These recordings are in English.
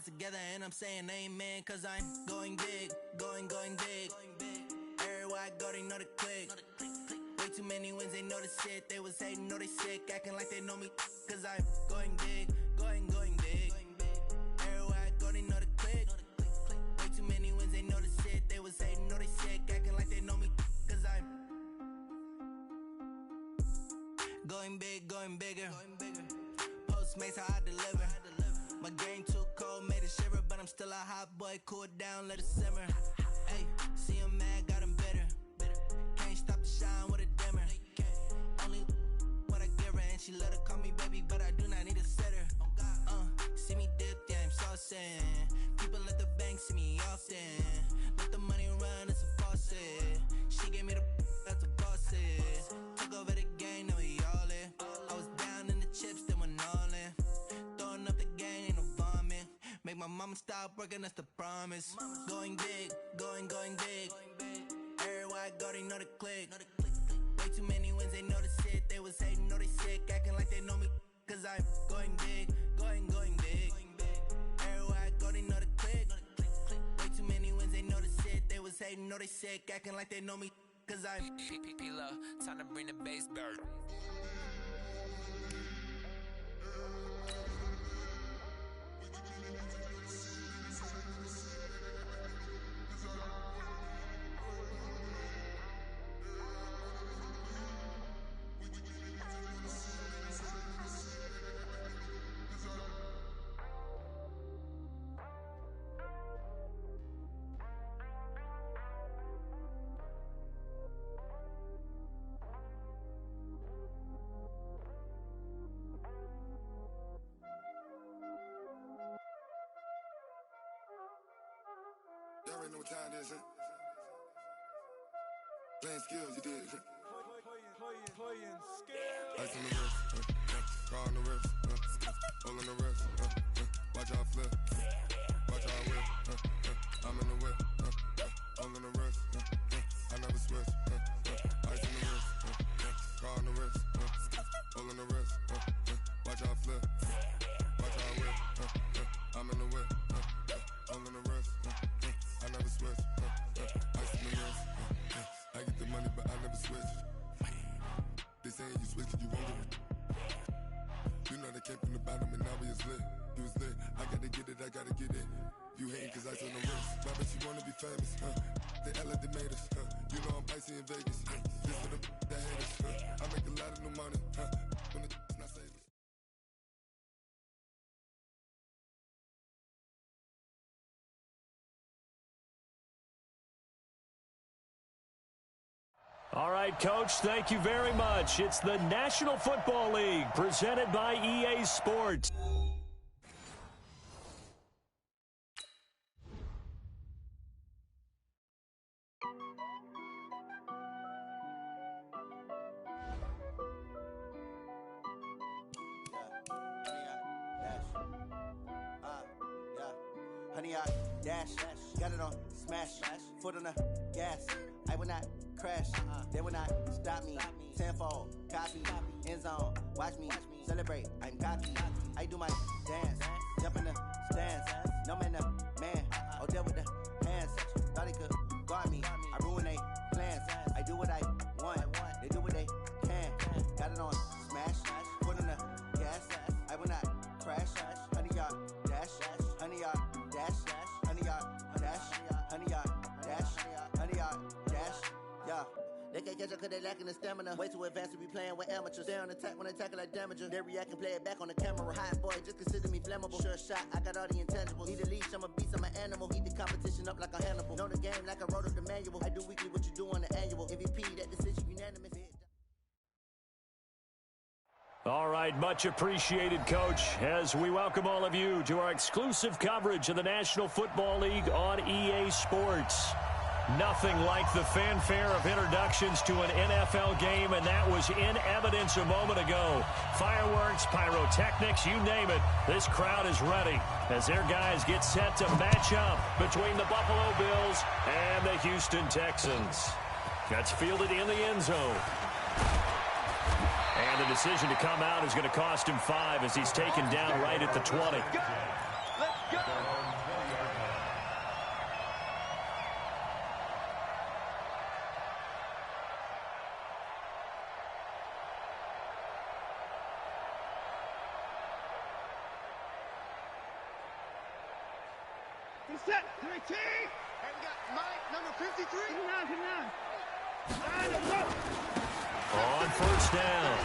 hands together and I'm saying amen, cause I'm going big, going big. Everywhere I go, they know the click. Way too many wins, they know the shit. They was hating, know they sick, acting like they know me, cause I'm going big, going big. Everywhere I go, they know the click. Way too many wins, they know the shit. They was hating, know they sick, acting like they know me, cause I'm going big, going bigger. Postmates how I deliver. My game too cold, made it shiver, but I'm still a hot boy. Cool it down, let it simmer. Hey, see him mad, got him bitter. Can't stop the shine with a dimmer. Only what I give her, and she let her call me baby, but I do not need a sitter. See me dip, yeah, I'm saucing. People at the bank see me often. Let the money run, it's a faucet. She gave me the that's a boss it. Took over the game, now we all in. I was down in the chips, then went all in. Throwing up the game, ain't no vomit. Make my mama stop working, that's the promise. Going big, going big. Everywhere I go, they know the click. Way too many wins, they know the shit. They was hating, know they sick, acting like they know me, cause I'm going big, going big. Everywhere I go, they know the click. Way too many wins, they know the shit. They was hating, know they sick, acting like they know me, cause I'm P-P-P-Love, time to bring the bass back. Y'all already know what time it is, huh? Playing skills, you did. Playing skills. Ice on the wrist, car on the wrist, hole in the wrist, watch out flip, watch out whip, I'm in the whip, hole in the wrist, I never switch, ice on the wrist, car on the wrist, hole in the wrist, watch out flip, watch out whip, I'm in the whip, hole in the wrist, I never switch, ice on the wrist, I get the money but I never switch. They saying you switch, you won't get it. You know they came from the bottom and now we is lit. You was lit, I gotta get it, I gotta get it. You hating cause I on the wrist. Why bet you wanna be famous, They Ella they made us, You know I'm icy in Vegas, This for the that hate us, I make a lot of new money, When it's not saving. All right, Coach, thank you very much. It's the National Football League presented by EA Sports. Honey, I dash, got it on smash, foot on the gas. I will not crash, they will not stop me. Tenfold, copy, end zone, watch me celebrate. I'm cocky, I do my dance, jump in the stands. No man, the man, oh there with the hands. Thought he could guard me, I ruin they plans. I do what I want, they do what they can. Got it on smash, foot on the gas. I will not crash, honey, y'all dash, honey, y'all dash, honey, y'all dash, honey, y'all dash, honey, y'all dash, yeah. They can't catch up cause they lacking the stamina. Way too advanced to be playing with amateurs. They on attack when they tackle like damager. They react and play it back on the camera. Hot boy, just consider me flammable. Sure shot, I got all the intangibles. Need a leash, I'm a beast, I'm an animal. Eat the competition up like a Hannibal. Know the game like I wrote up the manual. I do weekly what you do on the annual. MVP, that decision unanimous. All right, much apprecited, Coach, as we welcome all of you to our exclusive coverage of the National Football League on EA Sports. Nothing like the fanfare of introductions to an NFL game, and that was in evidence a moment ago. Fireworks, pyrotechnics, you name it. This crowd is ready as their guys get set to match up between the Buffalo Bills and the Houston Texans. That's fielded in the end zone. And the decision to come out is going to cost him 5 as he's taken down right at the 20. Go! Set, 13. And we got Mike, number 53. On first down,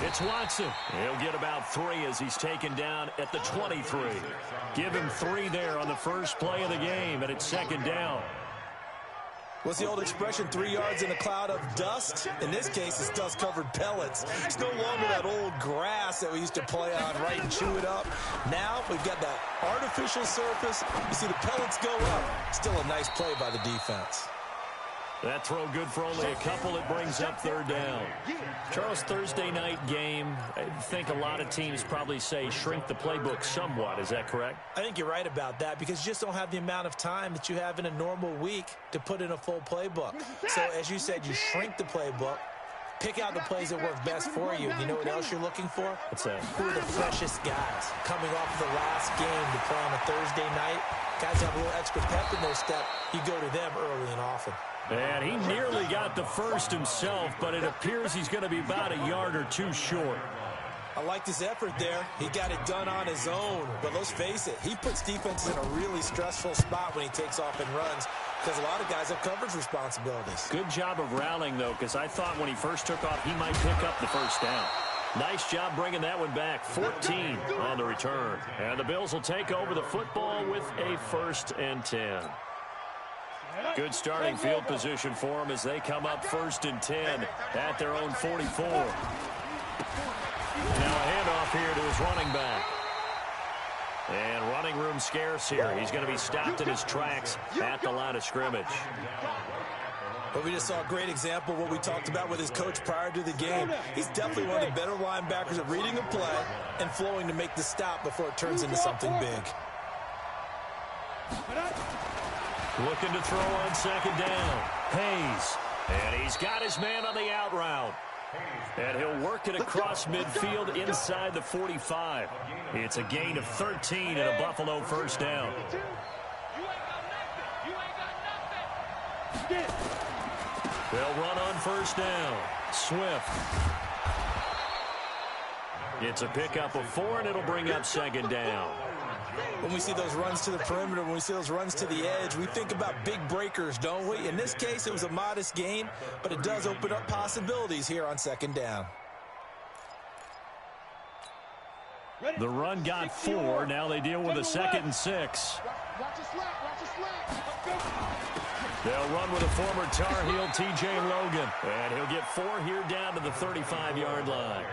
it's Watson. He'll get about 3 as he's taken down at the 23. Give him 3 there on the first play of the game, and it's second down. What's the old expression, 3 yards in a cloud of dust? In this case, it's dust-covered pellets. It's no longer that old grass that we used to play on, right, and chew it up. Now we've got that artificial surface. You see the pellets go up. Still a nice play by the defense. That throw good for only a couple. It brings up third down. Charles, Thursday night game, I think a lot of teams probably say shrink the playbook somewhat. Is that correct? I think you're right about that because you just don't have the amount of time that you have in a normal week to put in a full playbook. So, as you said, you shrink the playbook, pick out the plays that work best for you. You know what else you're looking for? What's that? Who are the freshest guys coming off the last game to play on a Thursday night? Guys have a little extra pep in their step. You go to them early and often. And he nearly got the first himself, but it appears he's going to be about a yard or 2 short. I liked his effort there. He got it done on his own. But let's face it, he puts defenses in a really stressful spot when he takes off and runs because a lot of guys have coverage responsibilities. Good job of rallying, though, because I thought when he first took off, he might pick up the first down. Nice job bringing that one back. 14 on the return. And the Bills will take over the football with a 1st and 10. Good starting field position for them as they come up 1st and 10 at their own 44. Now a handoff here to his running back. And running room scarce here. He's going to be stopped in his tracks at the line of scrimmage. But we just saw a great example of what we talked about with his coach prior to the game. He's definitely one of the better linebackers at reading a play and flowing to make the stop before it turns into something big. Looking to throw on second down. Hayes. And he's got his man on the out route. And he'll work it across midfield inside the 45. It's a gain of 13 and a Buffalo first down. They'll run on first down. Swift. It's a pickup of 4, and it'll bring up second down. When we see those runs to the perimeter, when we see those runs to the edge, we think about big breakers, don't we? In this case, it was a modest gain, but it does open up possibilities here on second down. The run got 4. Now they deal with a 2nd and 6. They'll run with a former Tar Heel, T.J. Logan. And he'll get 4 here down to the 35-yard line.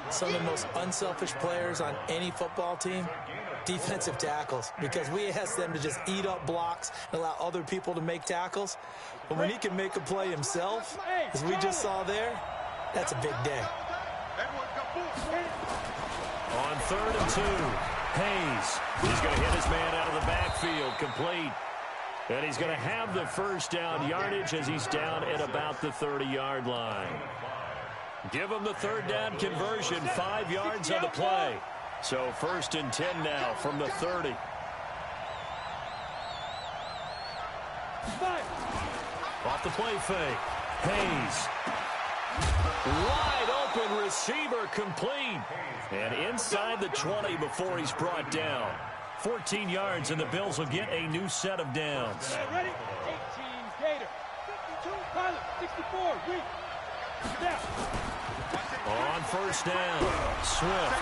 Some of the most unselfish players on any football team, defensive tackles, because we ask them to just eat up blocks and allow other people to make tackles. But when he can make a play himself, as we just saw there, that's a big day. On 3rd and 2, Hayes. He's going to hit his man out of the backfield, complete. And he's going to have the first down yardage as he's down at about the 30-yard line. Give him the 3rd down conversion, 5 yards on the play. So 1st and 10 now from the 30. Off the play fake. Hayes. Wide open receiver, complete. And inside the 20 before he's brought down. 14 yards, and the Bills will get a new set of downs. Ready? 18 Gator. 52 Pilot. 64 Weak. Down. On first down, Swift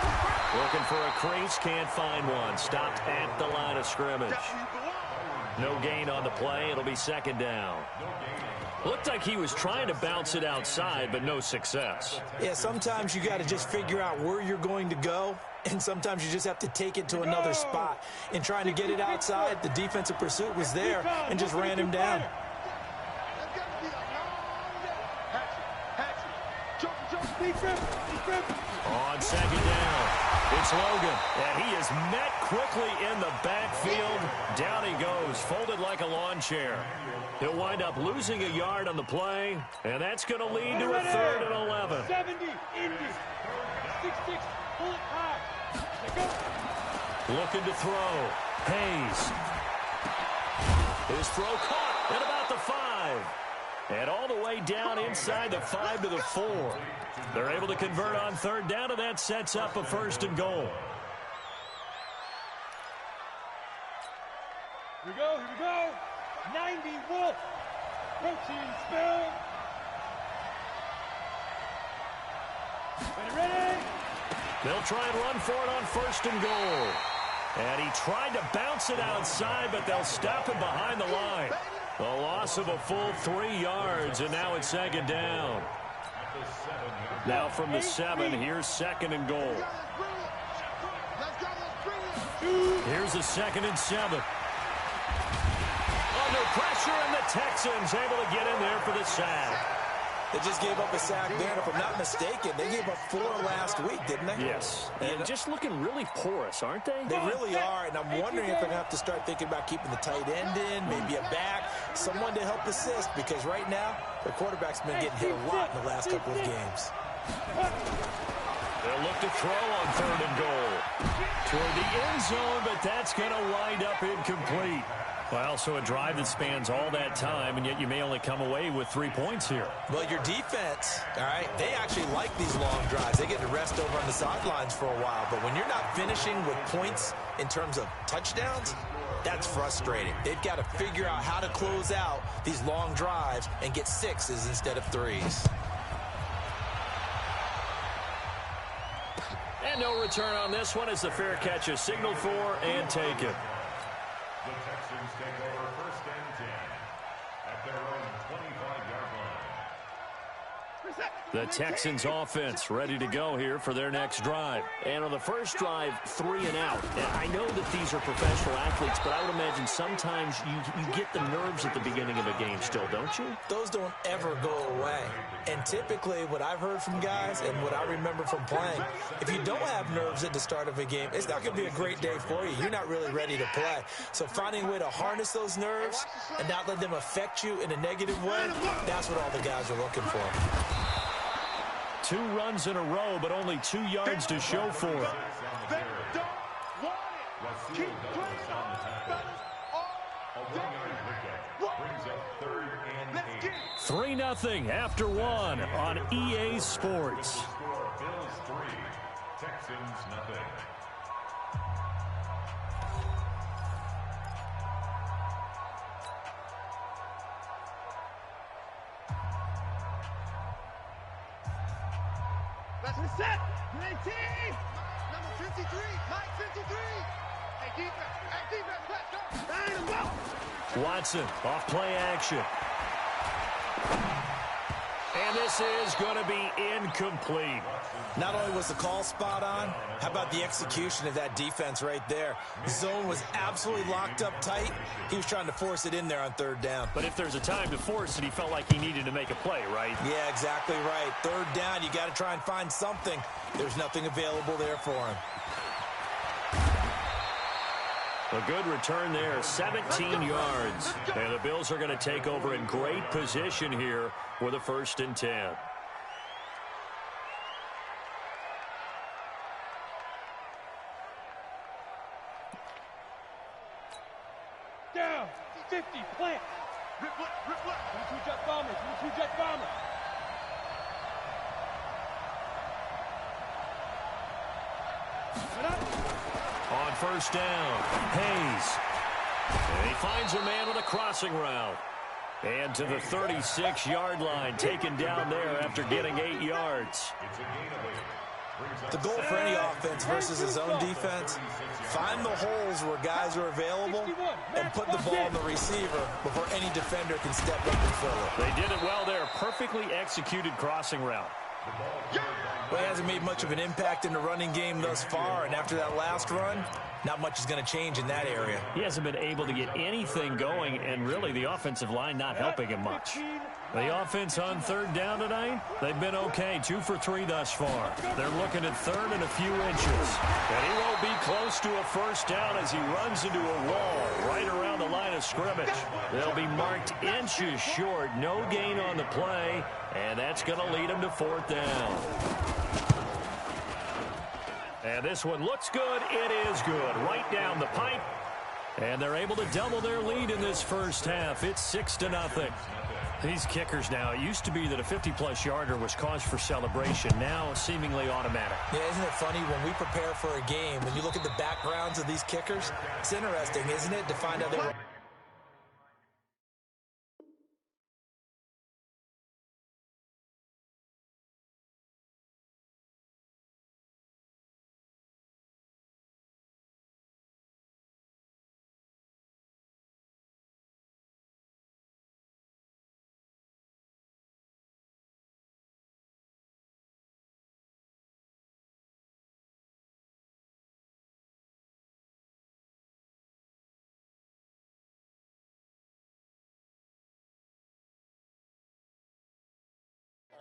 looking for a crease, can't find one. Stopped at the line of scrimmage. No gain on the play. It'll be second down. Looked like he was trying to bounce it outside, but no success. Yeah, sometimes you got to just figure out where you're going to go, and sometimes you just have to take it to another spot. In trying to get it outside, the defensive pursuit was there and just ran him down. On second down, it's Logan, and he is met quickly in the backfield. Down he goes, folded like a lawn chair. He'll wind up losing a yard on the play, and that's going to lead to a 3rd and 11. 70, Indy, 6-6, pull it high. Looking to throw. Hayes. His throw caught at about the 5. And all the way down inside the 5 to the 4. They're able to convert on third down, and that sets up a 1st and goal. Here we go, here we go. 90 Wolf. Protein spill. Ready? They'll try and run for it on 1st and goal. And he tried to bounce it outside, but they'll stop him behind the line. A loss of a full 3 yards, and now it's 2nd down. Now from the 7, here's 2nd and goal. Here's a 2nd and 7. Under pressure, and the Texans able to get in there for the sack. They just gave up a sack there. If I'm not mistaken, they gave up 4 last week, didn't they? Yes. And just looking really porous, aren't they? They really are, and I'm wondering if they're going to have to start thinking about keeping the tight end in, maybe a back, someone to help assist, because right now, their quarterback's been getting hit a lot in the last couple of games. They'll look to throw on 3rd and goal. Toward the end zone, but that's going to wind up incomplete. Well, so a drive that spans all that time, and yet you may only come away with 3 points here. Well, your defense, all right, they actually like these long drives. They get to rest over on the sidelines for a while. But when you're not finishing with points in terms of touchdowns, that's frustrating. They've got to figure out how to close out these long drives and get 6s instead of 3s. And no return on this one as the fair catch is signaled for and taken. The Texans take over 1st and 10 at their own 25-yard line. The Texans offense ready to go here for their next drive. And on the first drive, 3 and out. And I know that these are professional athletes, but I would imagine sometimes you get the nerves at the beginning of a game still, don't you? Those don't ever go away. And typically what I've heard from guys and what I remember from playing, if you don't have nerves at the start of a game, it's not going to be a great day for you. You're not really ready to play. So finding a way to harness those nerves and not let them affect you in a negative way, that's what all the guys are looking for. 2 runs in a row, but only 2 yards to show for it. They don't want it. Keep playing on. A 1-yard pickup brings up 3rd and 8. 3-0 after 1 on EA Sports. Score Bills 3, Texans 0. Let's reset. 19. Number 53. Mike 53. Hey, defense, let's go. Watson off play action. And this is going to be incomplete. Not only was the call spot on, how about the execution of that defense right there? The zone was absolutely locked up tight. He was trying to force it in there on 3rd down. But if there's a time to force it, he felt like he needed to make a play, right? Yeah, exactly right. 3rd down, you got to try and find something. There's nothing available there for him. A good return there, 17 yards. And the Bills are going to take over in great position here with a 1st and 10. Down. 50. Plant. Rip left. 2 jet bombers. 2 jet bombers. On 1st down, Hayes. And he finds a man with a crossing route. And to the 36-yard line, taken down there after getting 8 yards. It's a gain of 8. The goal for any offense versus his own defense, find the holes where guys are available and put the ball in the receiver before any defender can step up and fill it. They did it well there. Perfectly executed crossing route. Well, he hasn't made much of an impact in the running game thus far, and after that last run, not much is going to change in that area. He hasn't been able to get anything going, and really the offensive line not helping him much. The offense on 3rd down tonight, they've been okay, 2 for 3 thus far. They're looking at 3rd and a few inches. And he won't be close to a 1st down as he runs into a wall right around the line of scrimmage. They'll be marked inches short, no gain on the play, and that's going to lead him to 4th down. And this one looks good. It is good. Right down the pipe. And they're able to double their lead in this first half. It's 6-0. These kickers now, it used to be that a 50-plus yarder was cause for celebration. Now seemingly automatic. Yeah, isn't it funny when we prepare for a game, when you look at the backgrounds of these kickers, it's interesting, isn't it, to find out they were...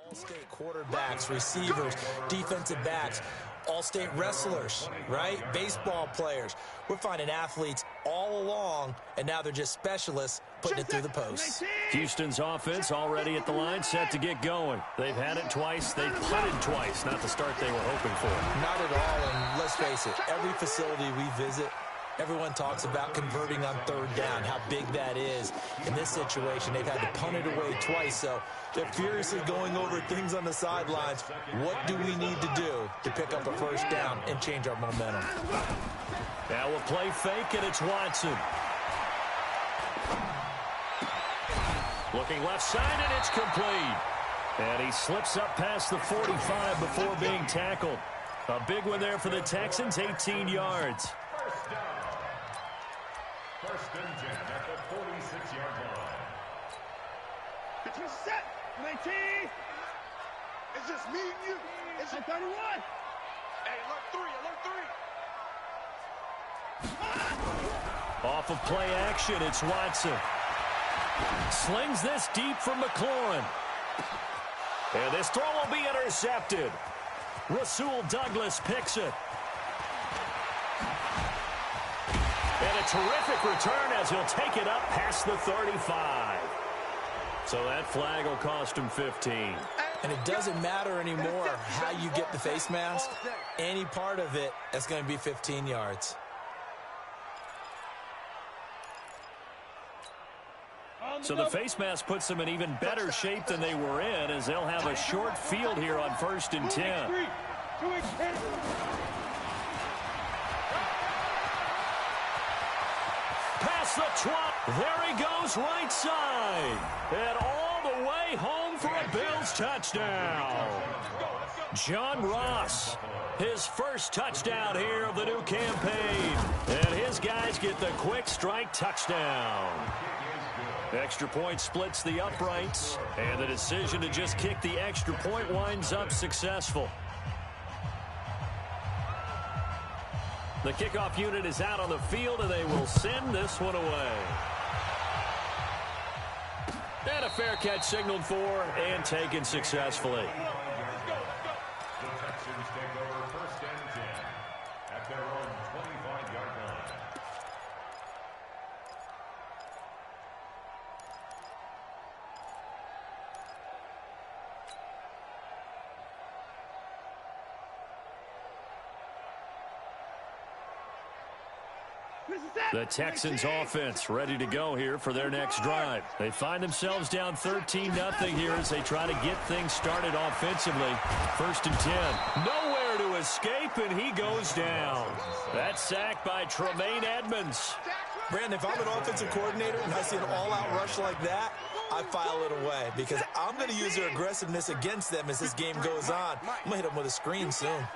All-state quarterbacks, receivers, defensive backs, all-state wrestlers, right? Baseball players. We're finding athletes all along, and now they're just specialists putting it through the post. Houston's offense already at the line, set to get going. They've had it twice. They've punted twice. Not the start they were hoping for. Not at all, and let's face it, every facility we visit, everyone talks about converting on third down, how big that is. In this situation, they've had to punt it away twice, so they're furiously going over things on the sidelines. What do we need to do to pick up a first down and change our momentum? Now we'll play fake, and it's Watson. Looking left side, and it's complete. And he slips up past the 45 before being tackled. A big one there for the Texans, 18 yards. First and 10 at the 46-yard line. Get you set, 19. It's just me and you. It's 31. Hey, alert 3, alert 3. Off of play action, it's Watson. Slings this deep from McLaurin. And this throw will be intercepted. Rasul Douglas picks it. And a terrific return as he'll take it up past the 35. So that flag will cost him 15. And it doesn't matter anymore how you get the face mask. Any part of it, that's going to be 15 yards. So the face mask puts them in even better shape than they were in, as they'll have a short field here on 1st and 10. Past the 20. There he goes, right side. And all the way home for a Bills touchdown. John Ross, his first touchdown here of the new campaign. And his guys get the quick strike touchdown. Extra point splits the uprights, and the decision to just kick the extra point winds up successful. The kickoff unit is out on the field, and they will send this one away. And a fair catch signaled for and taken successfully. The Texans take over 1st and 10 at their own 25-yard line. The Texans offense ready to go here for their next drive. They find themselves down 13-0 here as they try to get things started offensively. 1st and 10. Nowhere to escape, and he goes down. That's sacked by Tremaine Edmonds. Brandon, if I'm an offensive coordinator and I see an all-out rush like that, I file it away because I'm going to use their aggressiveness against them as this game goes on. I'm going to hit them with a screen soon.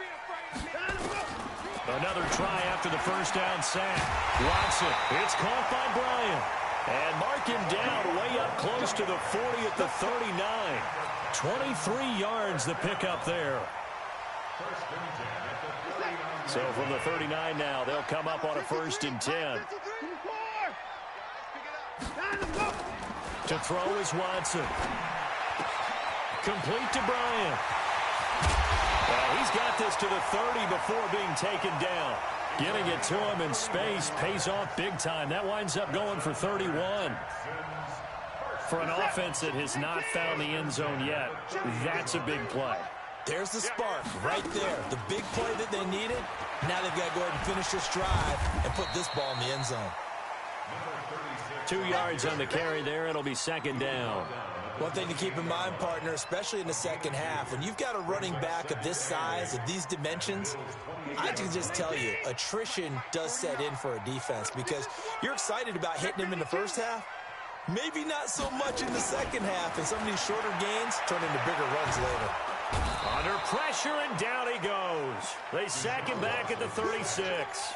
Another try after the first down sack. Watson, it's caught by Bryant. And mark him down way up close to the 40 at the 39. 23 yards the pickup there. So from the 39 now, they'll come up on a 1st and 10. To throw is Watson. Complete to Bryant. Well, he's got this to the 30 before being taken down. Getting it to him in space pays off big time. That winds up going for 31. For an offense that has not found the end zone yet, that's a big play. There's the spark right there. The big play that they needed. Now they've got to go ahead and finish this drive and put this ball in the end zone. 2 yards on the carry there. It'll be second down. One thing to keep in mind, partner, especially in the second half, when you've got a running back of this size, of these dimensions, I can just tell you, attrition does set in for a defense because you're excited about hitting him in the first half. Maybe not so much in the second half, and some of these shorter gains turn into bigger runs later. Under pressure, and down he goes. They sack him back at the 36.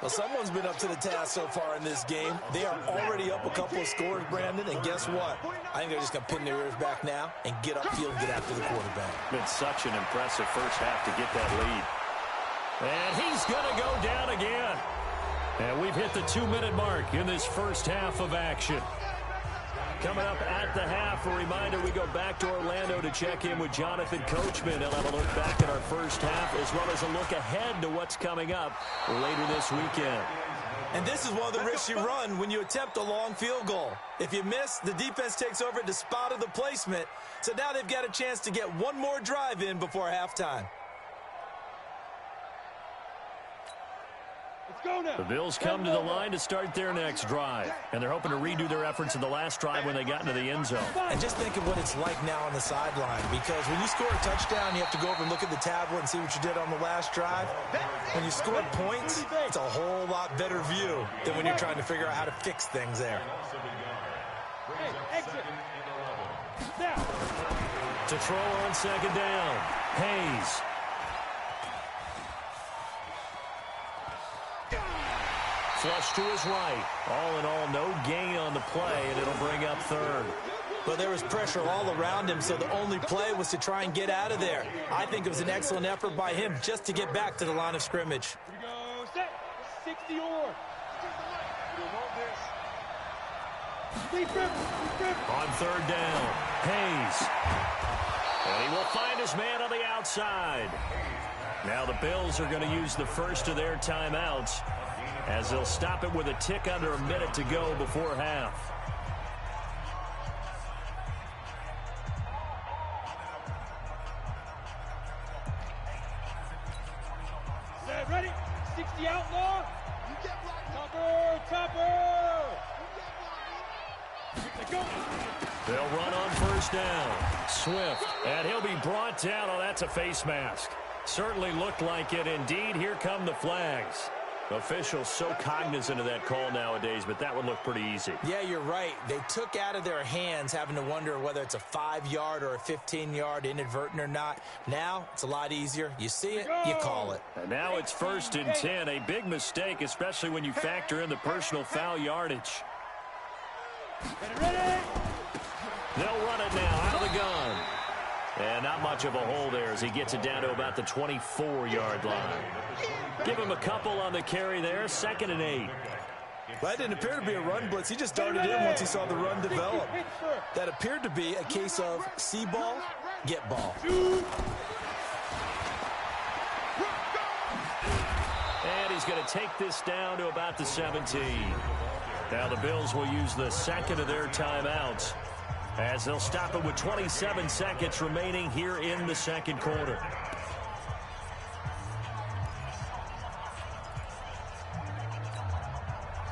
Well, someone's been up to the task so far in this game. They are already up a couple of scores, Brandon, and guess what? I think they're just going to pin their ears back now and get upfield and get after the quarterback. Been such an impressive first half to get that lead. And he's going to go down again. And we've hit the 2-minute mark in this first half of action. Coming up at the half, a reminder, we go back to Orlando to check in with Jonathan Coachman. He'll have a look back at our first half as well as a look ahead to what's coming up later this weekend. And this is one of the risks you run when you attempt a long field goal. If you miss, the defense takes over at the spot of the placement. So now they've got a chance to get one more drive in before halftime. The Bills come to the line to start their next drive, and they're hoping to redo their efforts in the last drive when they got into the end zone. And just think of what it's like now on the sideline, because when you score a touchdown, you have to go over and look at the tablet and see what you did on the last drive. When you score points, it's a whole lot better view than when you're trying to figure out how to fix things there. To throw on second down, Hayes. Flush to his right. All in all, no gain on the play, and it'll bring up third. But there was pressure all around him, so the only play was to try and get out of there. I think it was an excellent effort by him just to get back to the line of scrimmage. Here we go, set, 60 or. On third down, Hayes. And he will find his man on the outside. Now the Bills are going to use the first of their timeouts, as they'll stop it with a tick under a minute to go before half. Set, ready? 60 outlaw. Topper. Go. They'll run on first down. Swift, and he'll be brought down. Oh, that's a face mask. Certainly looked like it. Indeed, here come the flags. Officials so cognizant of that call nowadays, but that would look pretty easy. Yeah, you're right. They took out of their hands having to wonder whether it's a 5-yard or a 15-yard inadvertent or not. Now, it's a lot easier. You see it, you call it. And now it's 1st and 10. A big mistake, especially when you factor in the personal foul yardage. Ready? They'll run it now out of the gun. And not much of a hole there as he gets it down to about the 24-yard line. Give him a couple on the carry there, 2nd and 8. Well, that didn't appear to be a run blitz. He just darted in once he saw the run develop. That appeared to be a case of see ball, get ball. And he's going to take this down to about the 17. Now the Bills will use the second of their timeouts, as they'll stop it with 27 seconds remaining here in the second quarter.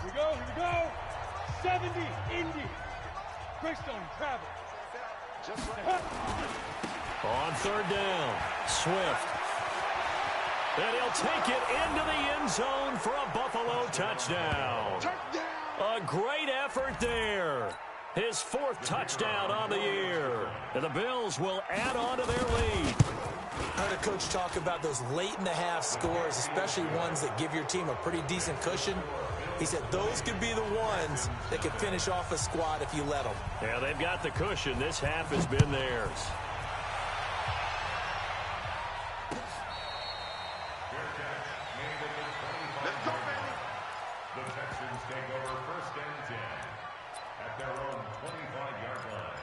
Here we go. 70, Indy. Greystone, travel. On third down, Swift. And he'll take it into the end zone for a Buffalo touchdown. A great effort there. His 4th touchdown on the year. And the Bills will add on to their lead. I heard a coach talk about those late-in-the-half scores, especially ones that give your team a pretty decent cushion. He said those could be the ones that could finish off a squad if you let them. Yeah, they've got the cushion. This half has been theirs. The Texans take over 1st and 10 at their own 25-yard line.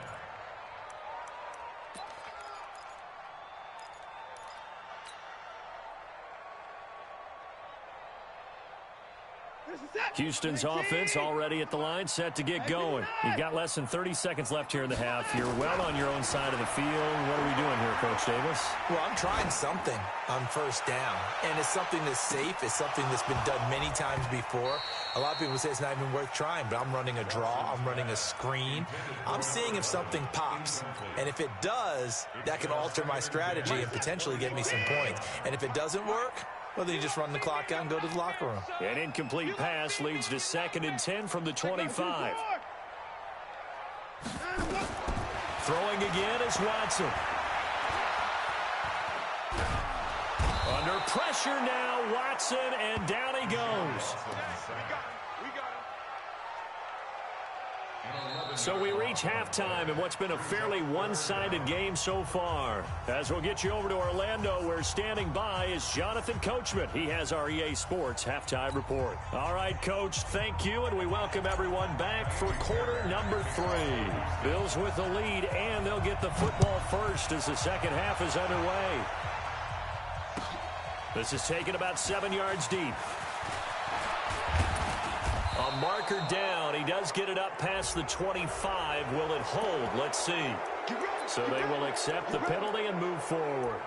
Houston's offense already at the line, set to get going. You've got less than 30 seconds left here in the half. You're well on your own side of the field. What are we doing here, Coach Davis? Well, I'm trying something on first down, and it's something that's safe. It's something that's been done many times before. A lot of people say it's not even worth trying, but I'm running a draw. I'm running a screen. I'm seeing if something pops, and if it does, that can alter my strategy and potentially get me some points. And if it doesn't work, well, then you just run the clock out and go to the locker room. An incomplete pass leads to 2nd and 10 from the 25. Throwing again is Watson. Under pressure now, Watson, and down he goes. So we reach halftime in what's been a fairly one-sided game so far. As we'll get you over to Orlando, where standing by is Jonathan Coachman. He has our EA Sports halftime report. All right, Coach, thank you, and we welcome everyone back for quarter number 3. Bills with the lead, and they'll get the football first as the second half is underway. This is taken about 7 yards deep. A marker down. He does get it up past the 25. Will it hold? Let's see. So they will accept the penalty and move forward.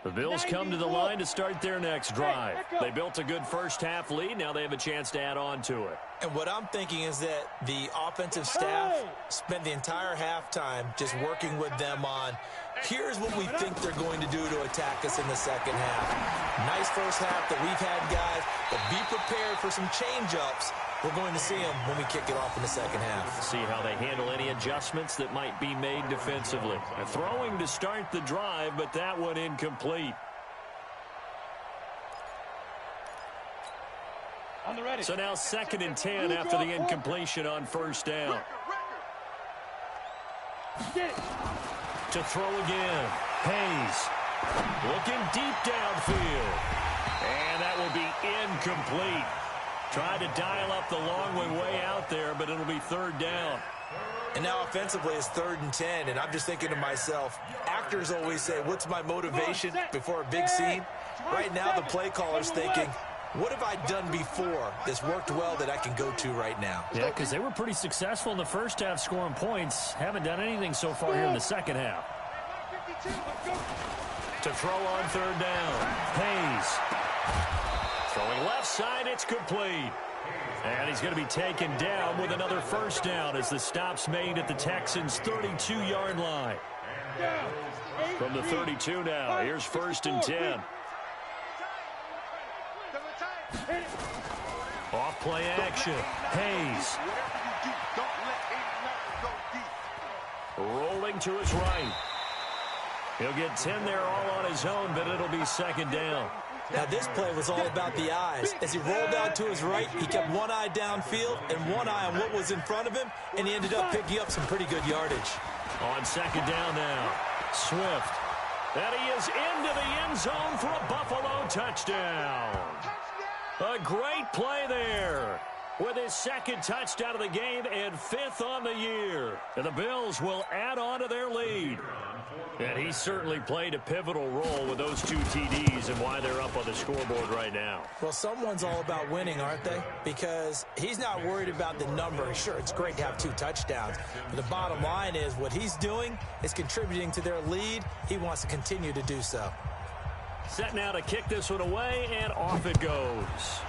The Bills come to the line to start their next drive. They built a good first half lead. Now they have a chance to add on to it. And what I'm thinking is that the offensive staff spent the entire halftime just working with them on, here's what we think they're going to do to attack us in the second half. Nice first half that we've had, guys, but be prepared for some change-ups. We're going to see them when we kick it off in the second half. See how they handle any adjustments that might be made defensively. A throwing to start the drive, but that one incomplete. So now 2nd and 10 after the incompletion on first down. To throw again. Hayes looking deep downfield. And that will be incomplete. Tried to dial up the long way out there, but it'll be 3rd down. And now offensively it's 3rd and 10, and I'm just thinking to myself, actors always say, what's my motivation before a big scene? Right now the play caller's thinking, what have I done before that's worked well that I can go to right now? Yeah, because they were pretty successful in the first half scoring points. Haven't done anything so far here in the second half. To throw on 3rd down. Hayes. Throwing left side, it's complete. And he's going to be taken down with another first down as the stop's made at the Texans' 32-yard line. From the 32 now, here's 1st and 10. Off play action. Hayes. Rolling to his right. He'll get 10 there all on his own, but it'll be 2nd down. Now this play was all about the eyes. As he rolled out to his right, he kept one eye downfield and one eye on what was in front of him, and he ended up picking up some pretty good yardage. On 2nd down now, Swift. And he is into the end zone for a Buffalo touchdown. A great play there with his 2nd touchdown of the game and 5th on the year. And the Bills will add on to their lead. And he certainly played a pivotal role with those 2 TDs and why they're up on the scoreboard right now. Well, someone's all about winning, aren't they? Because he's not worried about the number. Sure, it's great to have 2 touchdowns. But the bottom line is what he's doing is contributing to their lead. He wants to continue to do so. Set now to kick this one away, and off it goes.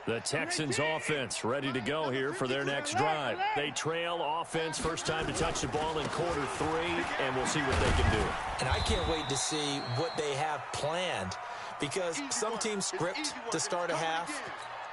The Texans offense ready to go here for their next drive. They trail offense, first time to touch the ball in quarter 3, and we'll see what they can do. And I can't wait to see what they have planned, because some teams script to start a half.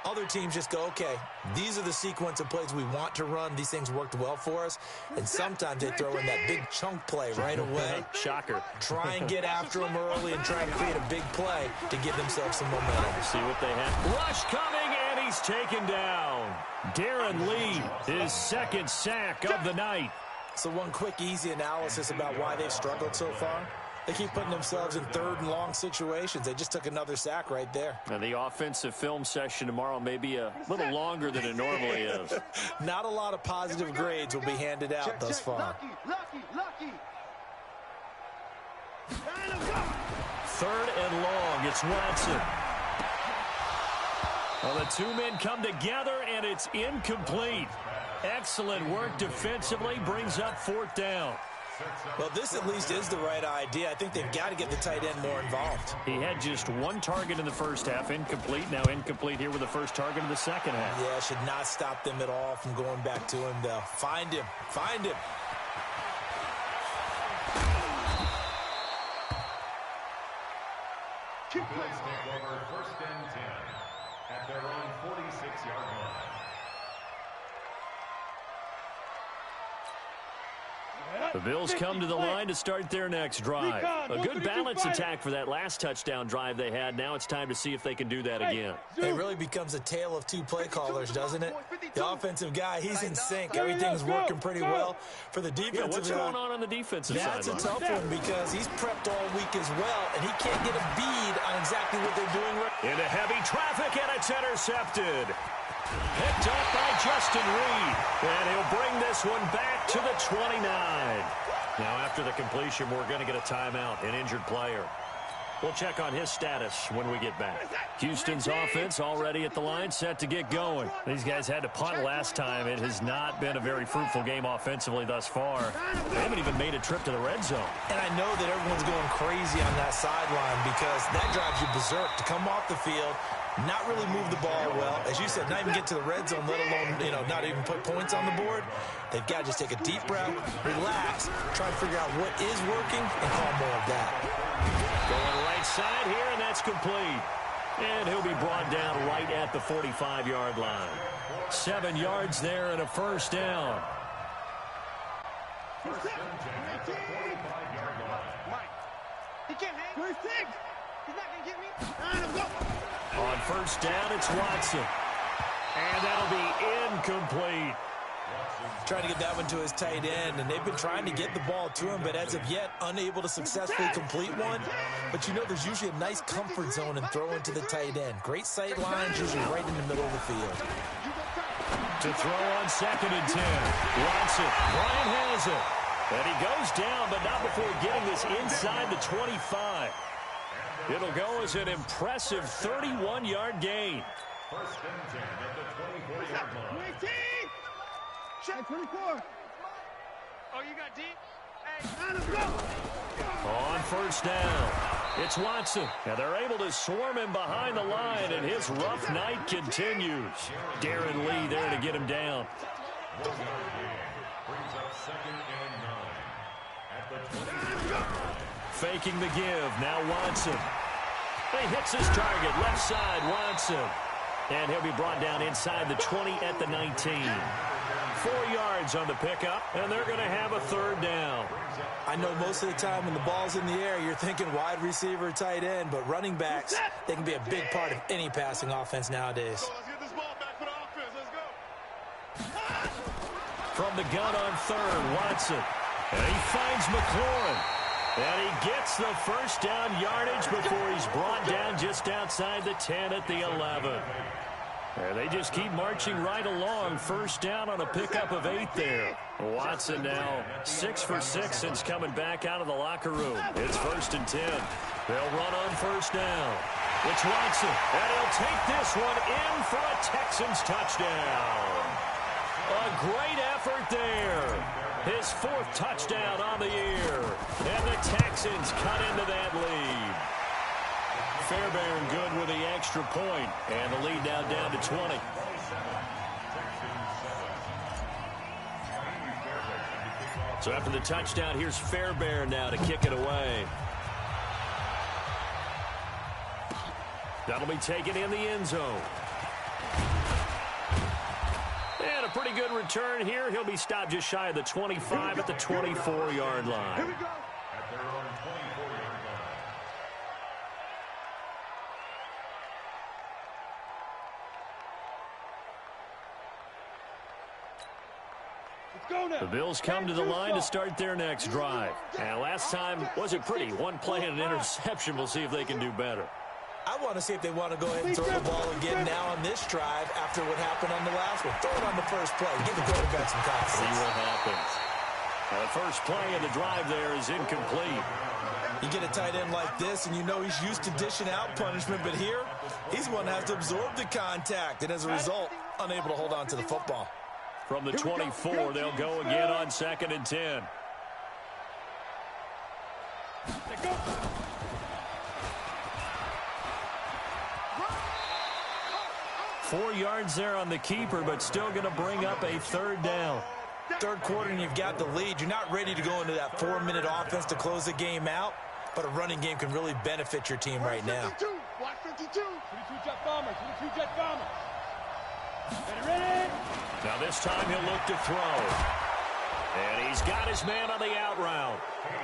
Other teams just go, okay, these are the sequence of plays we want to run. These things worked well for us. And sometimes they throw in that big chunk play right away. Shocker. Try and get after them early and try and create a big play to give themselves some momentum. See what they have. Rush coming, and he's taken down. Darren Lee, his second sack of the night. So one quick, easy analysis about why they've struggled so far. They keep putting themselves in third and long situations. They just took another sack right there. And the offensive film session tomorrow may be a little longer than it normally is. Not a lot of positive grades will be handed out thus far. Third and long. It's Watson. Well, the two men come together, and it's incomplete. Excellent work defensively. Brings up fourth down. Well, this at least is the right idea. I think they've got to get the tight end more involved. He had just one target in the first half, incomplete. Now incomplete here with the first target in the second half. Yeah, should not stop them at all from going back to him, though. Find him. Find him. Bills take over first and 10 at their own 46-yard line. The Bills come to the line to start their next drive. A good balance attack for that last touchdown drive they had. Now it's time to see if they can do that again. It really becomes a tale of two play callers, doesn't it? The offensive guy, he's in sync. Everything's working pretty well. For the defensive what's going on the defensive side? That's a tough one because he's prepped all week as well, and he can't get a bead on exactly what they're doing. Into heavy traffic, and it's intercepted. Picked up by Justin Reed, and he'll bring this one back to the 29. Now, after the completion, we're going to get a timeout, an injured player. We'll check on his status when we get back. Houston's offense already at the line, set to get going. These guys had to punt last time. It has not been a very fruitful game offensively thus far. They haven't even made a trip to the red zone. And I know that everyone's going crazy on that sideline because that drives you berserk to come off the field, not really move the ball well. As you said, not even get to the red zone, let alone, not even put points on the board. They've got to just take a deep breath, relax, try to figure out what is working, and call more of that. Going right side here, and that's complete. And he'll be brought down right at the 45-yard line. 7 yards there and a first down. First and 10 at the 45-yard line. Mike, he can't hang. First six. He's not going to get me. On first down, it's Watson. And that'll be incomplete. Trying to get that one to his tight end, and they've been trying to get the ball to him, but as of yet, unable to successfully complete one. But there's usually a nice comfort zone in throwing to the tight end. Great sight lines, usually right in the middle of the field. To throw on 2nd and 10. Watson, Brian has it. And he goes down, but not before getting this inside the 25. It'll go as an impressive 31-yard gain. First and 10 at the 24-yard line. 24. Oh, you got deep? Hey, let's go. On first down, it's Watson. Now they're able to swarm him behind the line, and his rough night continues. Darren Lee there to get him down. 1 yard gain brings up 2nd and 9 at the 26-yard line. Faking the give, now Watson. He hits his target, left side, Watson. And he'll be brought down inside the 20 at the 19. 4 yards on the pickup, and they're going to have a third down. I know most of the time when the ball's in the air, you're thinking wide receiver, tight end, but running backs, they can be a big part of any passing offense nowadays. Let's get this ball back for the offense. Let's go. From the gun on third, Watson. And he finds McLaurin. And he gets the first down yardage before he's brought down just outside the 10 at the 11. And they just keep marching right along. First down on a pickup of 8 there. Watson now 6 for 6 since coming back out of the locker room. It's 1st and 10. They'll run on first down. It's Watson, and he'll take this one in for a Texans touchdown. A great effort there. His 4th touchdown on the year. And the Texans cut into that lead. Fairbairn good with the extra point, and the lead now down to 20. So after the touchdown, here's Fairbairn now to kick it away. That'll be taken in the end zone. And a pretty good return here. He'll be stopped just shy of the 25 at the 24-yard line. Here we go. At their own 24-yard line. Let's go now. The Bills come to the line to start their next drive. And last time wasn't pretty. One play and an interception. We'll see if they can do better. I want to see if they want to go ahead and throw the ball again now on this drive after what happened on the last one. Throw it on the first play. Give the quarterback some confidence. See what happens. Now, the first play of the drive there is incomplete. You get a tight end like this, and you know he's used to dishing out punishment, but here, he's one that has to absorb the contact, and as a result, unable to hold on to the football. From the 24, they'll go again on 2nd and 10. Let's go. 4 yards there on the keeper, but still going to bring up a third down. Third quarter, and you've got the lead. You're not ready to go into that 4-minute offense to close the game out, but a running game can really benefit your team right now. Watch 52. 22 jet bombers. 22 jet bombers. Ready. Now this time he'll look to throw. And he's got his man on the out route.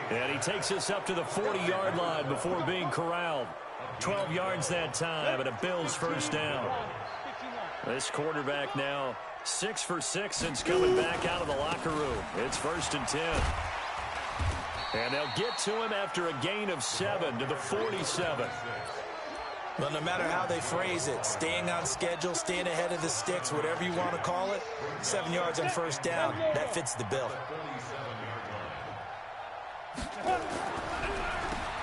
And he takes us up to the 40-yard line before being corralled. 12 yards that time, and a Bills first down. This quarterback now 6 for 6 since coming back out of the locker room. It's 1st and 10. And they'll get to him after a gain of 7 to the 47. Well, no matter how they phrase it, staying on schedule, staying ahead of the sticks, whatever you want to call it, 7 yards on first down, that fits the bill.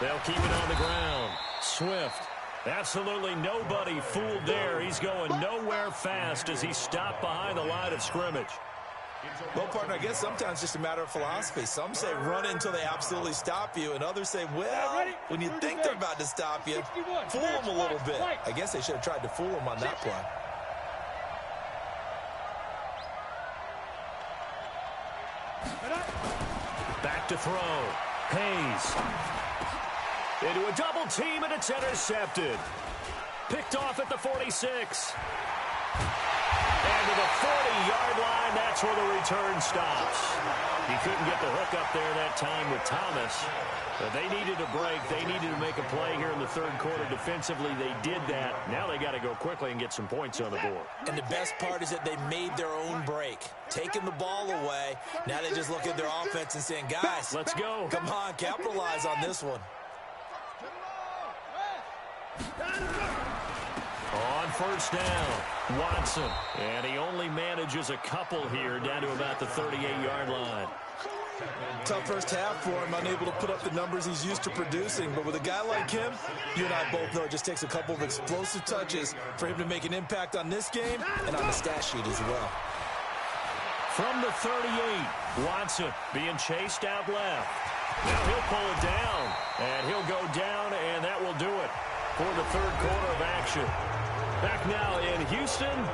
They'll keep it on the ground. Swift. Absolutely nobody fooled there. He's going nowhere fast as he's stopped behind the line of scrimmage. Well, partner, I guess sometimes it's just a matter of philosophy. Some say run until they absolutely stop you, and others say, well, when you think they're about to stop you, fool them a little bit. I guess they should have tried to fool them on that play. Back to throw. Hayes. Into a double team, and it's intercepted. Picked off at the 46. And to the 40-yard line, that's where the return stops. He couldn't get the hook up there that time with Thomas. But they needed a break. They needed to make a play here in the third quarter defensively. They did that. Now they got to go quickly and get some points on the board. And the best part is that they made their own break. Taking the ball away. Now they just look at their offense and saying, guys, let's go. Come on, capitalize on this one. On first down, Watson. And he only manages a couple here down to about the 38-yard line. Tough first half for him, unable to put up the numbers he's used to producing. But with a guy like him, you and I both know it just takes a couple of explosive touches for him to make an impact on this game and on the stat sheet as well. From the 38, Watson being chased out left. Now he'll pull it down, and he'll go down, and that will do it for the third quarter of action. Back now in Houston.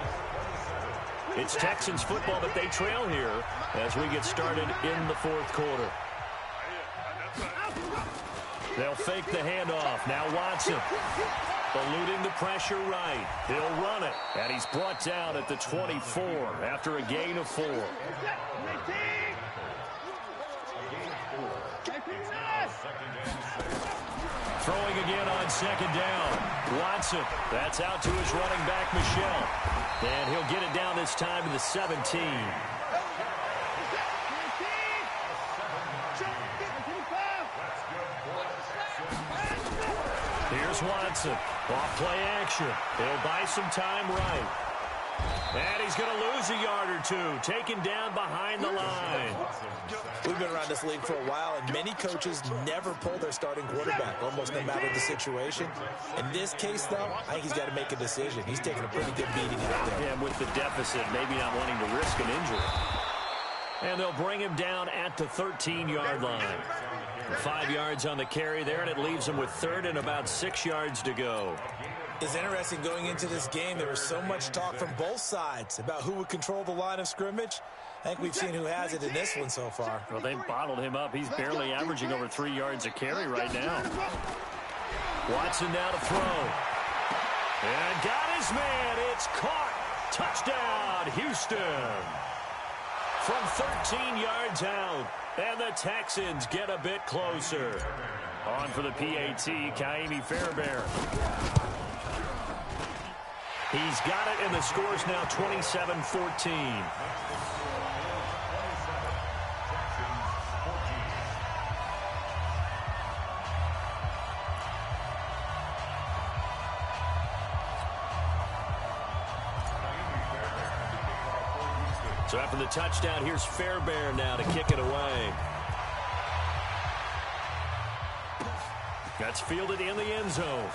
It's Texans football, but they trail here as we get started in the fourth quarter. They'll fake the handoff. Now Watson eluding the pressure right. He'll run it, and he's brought down at the 24 after a gain of 4. Throwing again on second down. Watson, that's out to his running back, Michel. And he'll get it down this time to the 17. Here's Watson. Off play action. He'll buy some time right. And he's going to lose a yard or two. Taken down behind the line. We've been around this league for a while, and many coaches never pull their starting quarterback, almost no matter the situation. In this case, though, I think he's got to make a decision. He's taking a pretty good beating out there. And with the deficit, maybe not wanting to risk an injury. And they'll bring him down at the 13-yard line. 5 yards on the carry there, and it leaves him with third and about 6 yards to go. It's interesting going into this game. There was so much talk from both sides about who would control the line of scrimmage. I think we've seen who has it in this one so far. Well, they've bottled him up. He's barely averaging over 3 yards a carry right now. Watson now to throw. And got his man. It's caught. Touchdown, Houston. From 13 yards out. And the Texans get a bit closer. On for the PAT, Ka'imi Fairbairn. He's got it, and the score's now 27-14. So after the touchdown, here's Fairbairn now to kick it away. That's fielded in the end zone.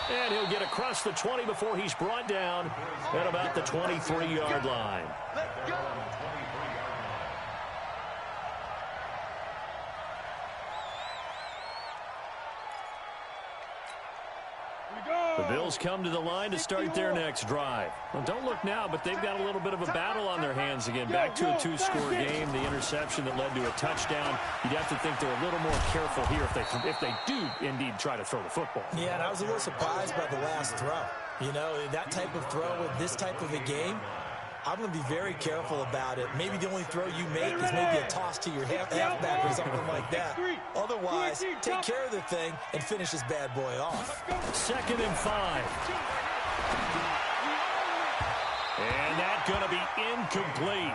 And he'll get across the 20 before he's brought down at about the 23-yard line. Let's go. The Bills come to the line to start their next drive. Well, don't look now, but they've got a little bit of a battle on their hands again. Back to a two-score game, the interception that led to a touchdown. You'd have to think they're a little more careful here if they do indeed try to throw the football. Yeah, and I was a little surprised by the last throw. You know, that type of throw with this type of a game, I'm going to be very careful about it. Maybe the only throw you make is maybe a toss to your halfback or something like that. Otherwise, take care of the thing and finish this bad boy off. 2nd and 5. And that's going to be incomplete.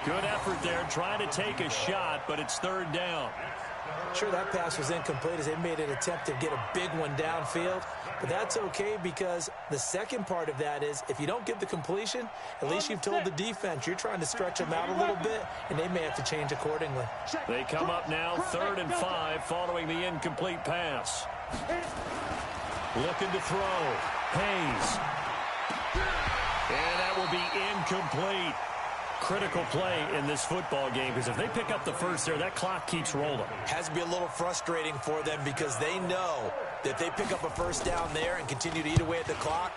Good effort there, trying to take a shot, but it's 3rd down. Sure, that pass was incomplete as they made an attempt to get a big one downfield. But that's okay because the second part of that is if you don't get the completion, at least you've told the defense you're trying to stretch them out a little bit, and they may have to change accordingly. They come up now 3rd and 5 following the incomplete pass. Looking to throw. Hayes. And that will be incomplete. Critical play in this football game because if they pick up the first there, that clock keeps rolling. Has to be a little frustrating for them because they know that if they pick up a first down there and continue to eat away at the clock,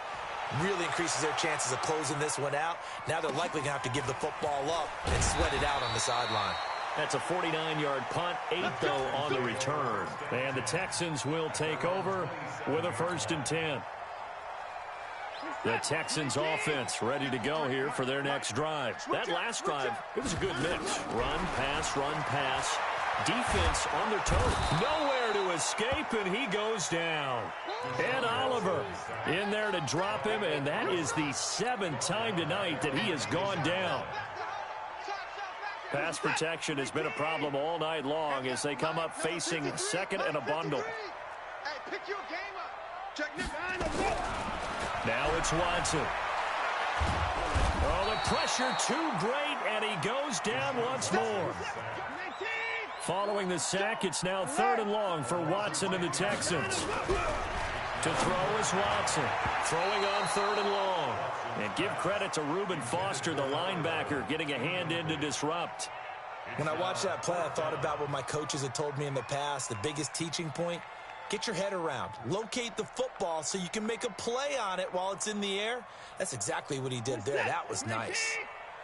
really increases their chances of closing this one out. Now they're likely going to have to give the football up and sweat it out on the sideline. That's a 49-yard punt, 8 though on the return. And the Texans will take over with a 1st and 10. The Texans offense ready to go here for their next drive. That last drive, it was a good mix. Run, pass, defense on their toes. Nowhere to escape, and he goes down. Ed Oliver in there to drop him, and that is the 7th time tonight that he has gone down. Pass protection has been a problem all night long as they come up facing 2nd and a bundle. Hey, pick your game up. Check this out. Now it's Watson. Oh, the pressure too great, and he goes down once more. Following the sack, it's now 3rd and long for Watson and the Texans. To throw is Watson. Throwing on 3rd and long. And give credit to Reuben Foster, the linebacker, getting a hand in to disrupt. When I watched that play, I thought about what my coaches had told me in the past. The biggest teaching point, get your head around. Locate the football so you can make a play on it while it's in the air. That's exactly what he did there. That was nice.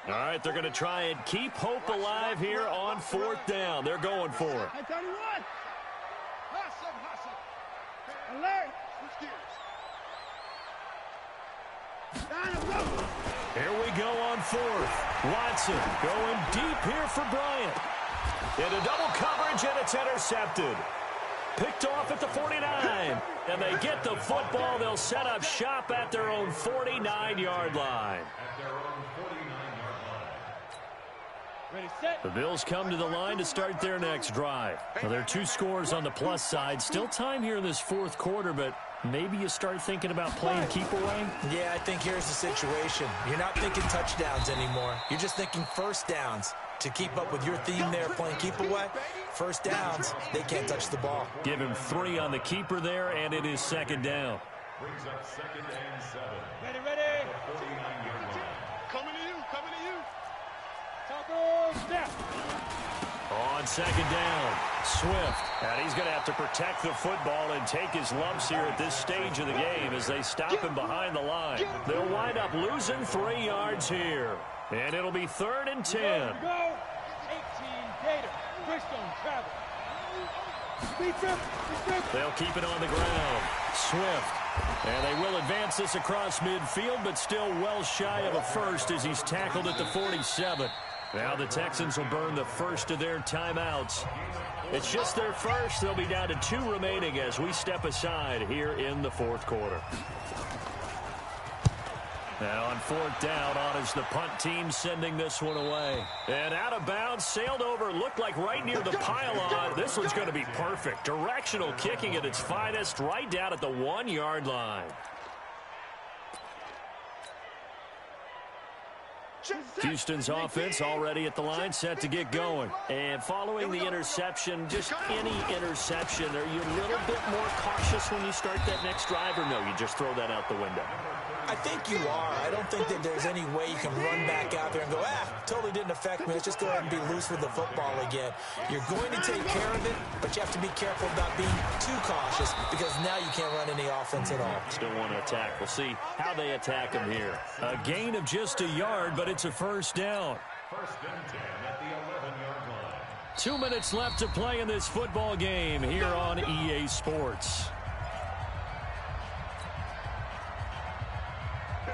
All right, they're going to try and keep hope alive here on 4th down. They're going for it. Alert. Here we go on 4th. Watson going deep here for Bryant. Into double coverage, and it's intercepted. Picked off at the 49. And they get the football. They'll set up shop at their own 49-yard line. The Bills come to the line to start their next drive. Now, there are 2 scores on the plus side. Still time here in this 4th quarter, but maybe you start thinking about playing keep away? Yeah, I think here's the situation. You're not thinking touchdowns anymore. You're just thinking first downs. To keep up with your theme there, playing keep away, first downs, they can't touch the ball. Give him 3 on the keeper there, and it is 2nd down. Brings up 2nd and 7. Ready. Coming to you. On second down, Swift. And he's going to have to protect the football and take his lumps here at this stage of the game as they stop him behind the line. They'll wind up losing 3 yards here. And it'll be 3rd and 10. 18 Gator. Christone travel. They'll keep it on the ground. Swift. And they will advance this across midfield, but still well shy of a first as he's tackled at the 47. Now the Texans will burn the first of their timeouts. It's just their first. They'll be down to 2 remaining as we step aside here in the 4th quarter. Now on 4th down, on is the punt team sending this one away. And out of bounds, sailed over, looked like right near the pylon. This one's going to be perfect. Directional kicking at its finest, right down at the 1-yard line. Houston's offense already at the line, set to get going. And following the interception, just any interception, are you a little bit more cautious when you start that next drive, or no, you just throw that out the window? I think you are. I don't think that there's any way you can run back out there and go, totally didn't affect me. Let's just go ahead and be loose with the football again. You're going to take care of it, but you have to be careful about being too cautious because now you can't run any offense at all. Still want to attack. We'll see how they attack him here. A gain of just a yard, but it's a first down. 1st and 10 at the 11-yard line. 2 minutes left to play in this football game here on EA Sports.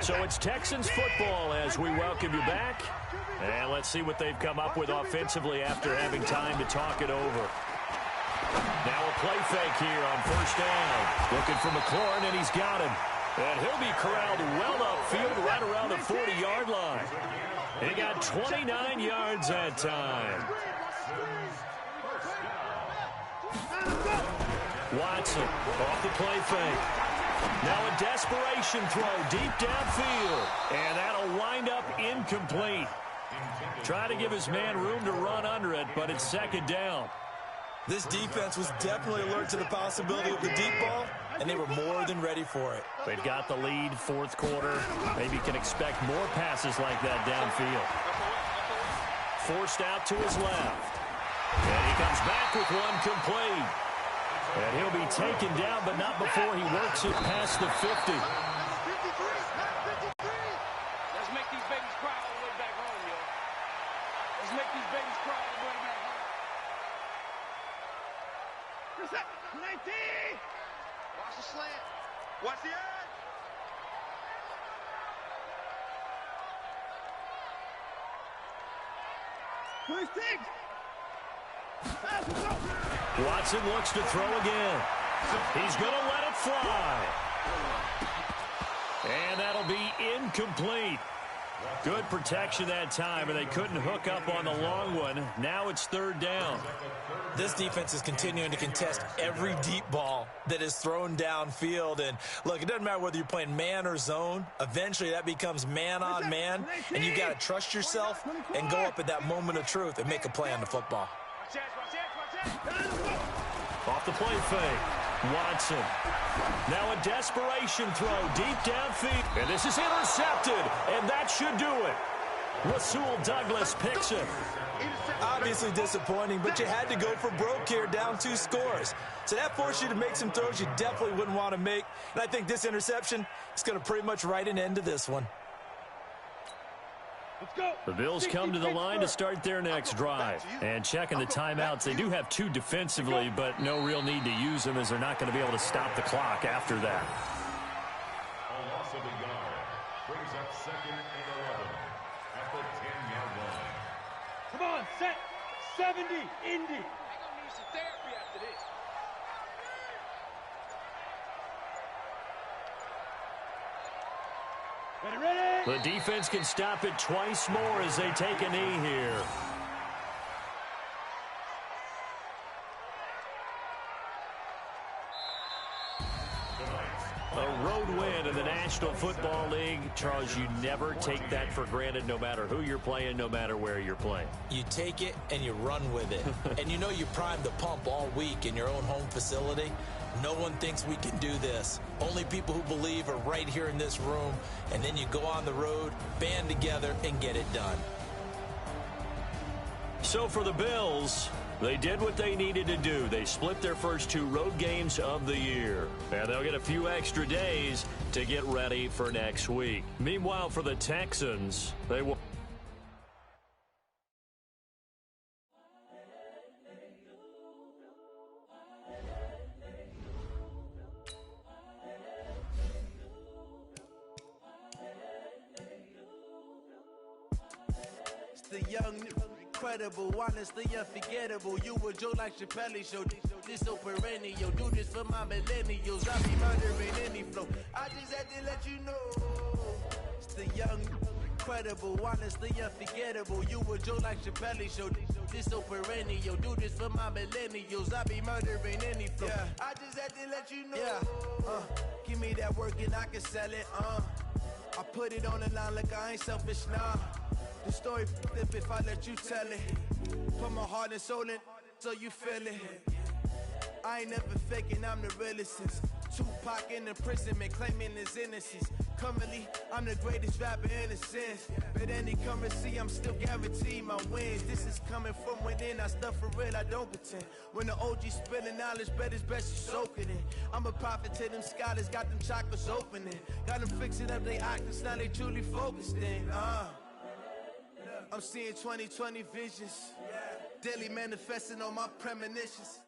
So it's Texans football as we welcome you back. And let's see what they've come up with offensively after having time to talk it over. Now a play fake here on 1st down. Looking for McLaurin, and he's got him. And he'll be corralled well upfield right around the 40-yard line. He got 29 yards that time. Watson off the play fake. Now a desperation throw deep downfield. And that'll wind up incomplete. Try to give his man room to run under it, but it's 2nd down. This defense was definitely alert to the possibility of the deep ball, and they were more than ready for it. They've got the lead, 4th quarter. Maybe can expect more passes like that downfield. Forced out to his left. And he comes back with one complete. And he'll be taken down, but not before he works it past the 50. Let's make these babies cry all the way back home, yo. Let's make these babies cry all the way back home. 19! Watch the slant. Watch the edge. Watson looks to throw again. He's going to let it fly. And that'll be incomplete. Good protection that time, and they couldn't hook up on the long one. Now it's 3rd down. This defense is continuing to contest every deep ball that is thrown downfield. And, look, it doesn't matter whether you're playing man or zone. Eventually that becomes man on man, and you got to trust yourself and go up at that moment of truth and make a play on the football. Off the play fake, Watson. Now a desperation throw deep downfield. And this is intercepted, and that should do it. Rasul Douglas picks it. Obviously disappointing, but you had to go for broke here, down 2 scores. So that forced you to make some throws you definitely wouldn't want to make. And I think this interception is going to pretty much write an end to this one. The Bills come to the line to start their next drive. And checking the timeouts, they do have 2 defensively, but no real need to use them as they're not going to be able to stop the clock after that. A loss of a yard brings up 2nd and 11 at the 10-yard line. Come on, set. 70, Indy. They're going to need some therapy after this. Ready? The defense can stop it twice more as they take a knee here. A road win in the National Football League. Charles, you never take that for granted no matter who you're playing, no matter where you're playing. You take it and you run with it. And you know you primed the pump all week in your own home facility. No one thinks we can do this. Only people who believe are right here in this room. And then you go on the road, band together, and get it done. So for the Bills, they did what they needed to do. They split their first 2 road games of the year. And they'll get a few extra days to get ready for next week. Meanwhile, for the Texans, they will... The young, incredible, honestly unforgettable. You a joke like Chappelle Show. This so perennial. Do this for my millennials. I be murdering any flow. I just had to let you know. It's the young, incredible, honestly unforgettable. You a joke like Chappelle Show. This so perennial. Do this for my millennials. I be murdering any flow. Yeah. I just had to let you know. Yeah. Give me that work and I can sell it. I put it on the line like I ain't selfish, nah. The story flip if I let you tell it. Put my heart and soul in so you feel it. I ain't never faking, I'm the realest since Tupac in imprisonment, claiming his innocence. Currently, I'm the greatest rapper in a sense. But any currency, I'm still guaranteed my wins. This is coming from within, I stuff for real, I don't pretend. When the OG spilling knowledge, bet it's best you soak it in. I'm a prophet to them scholars, got them chakras opening. Got them fixing up they octaves, now they truly focused in. I'm seeing 2020 visions, daily manifesting on my premonitions.